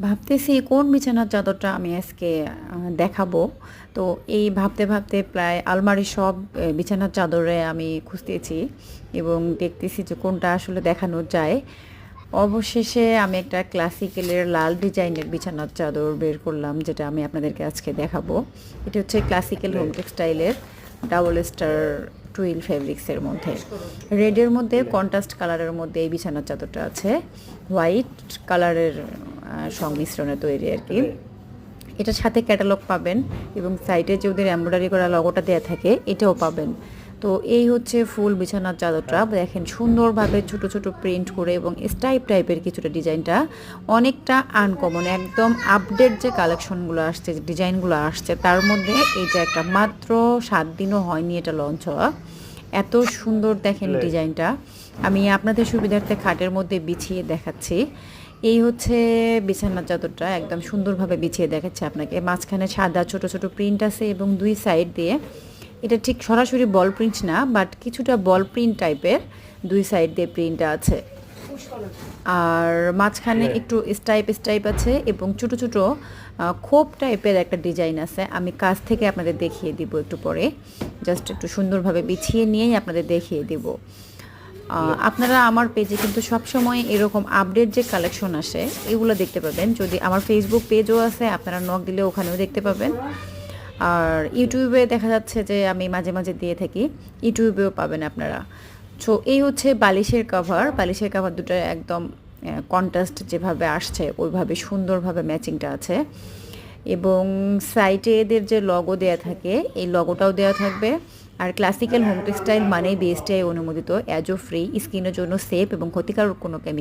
ভাবতেছি কোন বিছানার চাদরটা আমি আজকে দেখাবো। তো এই ভাবতে ভাবতে প্রায় আলমারির সব বিছানার চাদরে আমি খুঁজতেছি এবং দেখতেছি যে কোনটা আসলে দেখানো যায়। অবশেষে আমি একটা ক্লাসিক্যালের লাল ডিজাইনের বিছানার চাদর বের করলাম, যেটা আমি আপনাদেরকে আজকে দেখাবো। এটা হচ্ছে ক্লাসিক্যাল হোম টেক্সটাইলের ডাবল স্টার টুইল ফেব্রিক্সের মধ্যে, রেডের মধ্যে কন্ট্রাস্ট কালারের মধ্যে এই বিছানার চাদরটা আছে, হোয়াইট কালারের সংমিশ্রণে তৈরি আর কি। এটার সাথে ক্যাটালগ পাবেন এবং সাইডে যে ওদের এমব্রয়ডারি করা লগোটা দেওয়া থাকে এটাও পাবেন। তো এই হচ্ছে ফুল বিছানার চাদরটা, দেখেন সুন্দরভাবে ছোট ছোট প্রিন্ট করে এবং স্টাইপ টাইপের কিছুটা ডিজাইনটা অনেকটা আনকমন, একদম আপডেট যে কালেকশনগুলো আসছে, যে ডিজাইনগুলো আসছে তার মধ্যে এইটা একটা। মাত্র 7 দিনও হয়নি এটা লঞ্চ হওয়া, এত সুন্দর দেখেন ডিজাইনটা। আমি আপনাদের সুবিধার্থে খাটের মধ্যে বিছিয়ে দেখাচ্ছি। এই হচ্ছে বিছানার চাদরটা, একদম সুন্দরভাবে বিছিয়ে দেখাচ্ছে আপনাকে। মাঝখানে সাদা ছোট ছোট প্রিন্ট আছে এবং দুই সাইড দিয়ে, এটা ঠিক সরাসরি বল প্রিন্ট না বাট কিছুটা বল প্রিন্ট টাইপের, দুই সাইড দিয়ে প্রিন্টটা আছে। আর মাঝখানে একটু স্টাইপ স্টাইপ আছে এবং ছোট ছোট খোপ টাইপের একটা ডিজাইন আছে। আমি কাছ থেকে আপনাদের দেখিয়ে দিব একটু পরে, জাস্ট একটু সুন্দরভাবে বিছিয়ে নিয়েই আপনাদের দেখিয়ে দিব। আপনারা আমার পেজে কিন্তু সবসময় এরকম আপডেট যে কালেকশন আসে এগুলো দেখতে পাবেন। যদি আমার ফেসবুক পেজও আছে, আপনারা নক দিলে ওখানেও দেখতে পাবেন। আর ইউটিউবে দেখা যাচ্ছে যে আমি মাঝে মাঝে দিয়ে থাকি, ইউটিউবেও পাবেন আপনারা। সো এই হচ্ছে বালিশের কাভার। বালিশের কাভার দুটো একদম কন্ট্রাস্ট যেভাবে আসছে ওইভাবে সুন্দরভাবে ম্যাচিংটা আছে এবং সাইডে এদের যে লগো দেয়া থাকে এই লগোটাও দেওয়া থাকবে। আর ক্লাসিক্যাল হোম টেক্সটাইল মানেই বিএসটিআই অনুমোদিত, অ্যাজো ফ্রি, স্কিনের জন্য সেফ এবং ক্ষতিকারক কোনো কেমিক্যাল